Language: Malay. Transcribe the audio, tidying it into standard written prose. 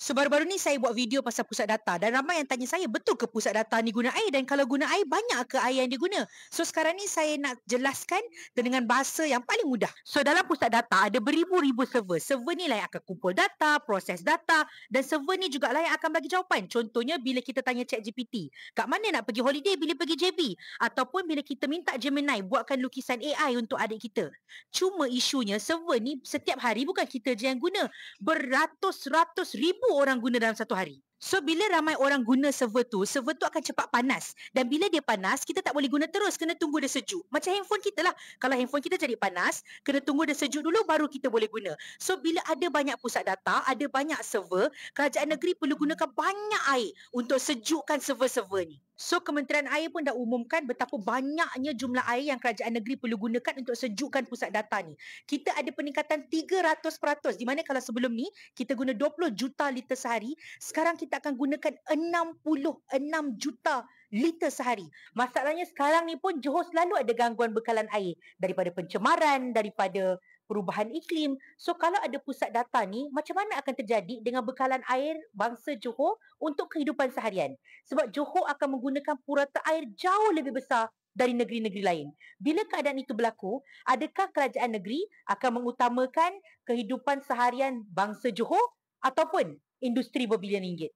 So baru-baru ni saya buat video pasal pusat data dan ramai yang tanya saya, betul ke pusat data ni guna air, dan kalau guna air banyak ke air yang diguna? So sekarang ni saya nak jelaskan dengan bahasa yang paling mudah. So dalam pusat data ada beribu-ribu server. Server ni lah yang akan kumpul data, proses data, dan server ni jugalah yang akan bagi jawapan. Contohnya bila kita tanya ChatGPT, kat mana nak pergi holiday bila pergi JB, ataupun bila kita minta Gemini buatkan lukisan AI untuk adik kita. Cuma isunya server ni setiap hari bukan kita je yang guna, beratus-ratus ribu orang guna dalam satu hari. So bila ramai orang guna server tu akan cepat panas. Dan bila dia panas, kita tak boleh guna terus, kena tunggu dia sejuk. Macam handphone kita lah. Kalau handphone kita jadi panas, kena tunggu dia sejuk dulu baru kita boleh guna. So bila ada banyak pusat data, ada banyak server, kerajaan negeri perlu gunakan banyak air untuk sejukkan server-server ni. So Kementerian Air pun dah umumkan betapa banyaknya jumlah air yang kerajaan negeri perlu gunakan untuk sejukkan pusat data ni. Kita ada peningkatan 300%, di mana kalau sebelum ni kita guna 20 juta liter sehari, sekarang kita akan gunakan 66 juta liter sehari. Masalahnya sekarang ni pun Johor selalu ada gangguan bekalan air daripada pencemaran, daripada perubahan iklim. So kalau ada pusat data ni, macam mana akan terjadi dengan bekalan air bangsa Johor untuk kehidupan seharian? Sebab Johor akan menggunakan purata air jauh lebih besar dari negeri-negeri lain. Bila keadaan itu berlaku, adakah kerajaan negeri akan mengutamakan kehidupan seharian bangsa Johor ataupun industri berbilion ringgit?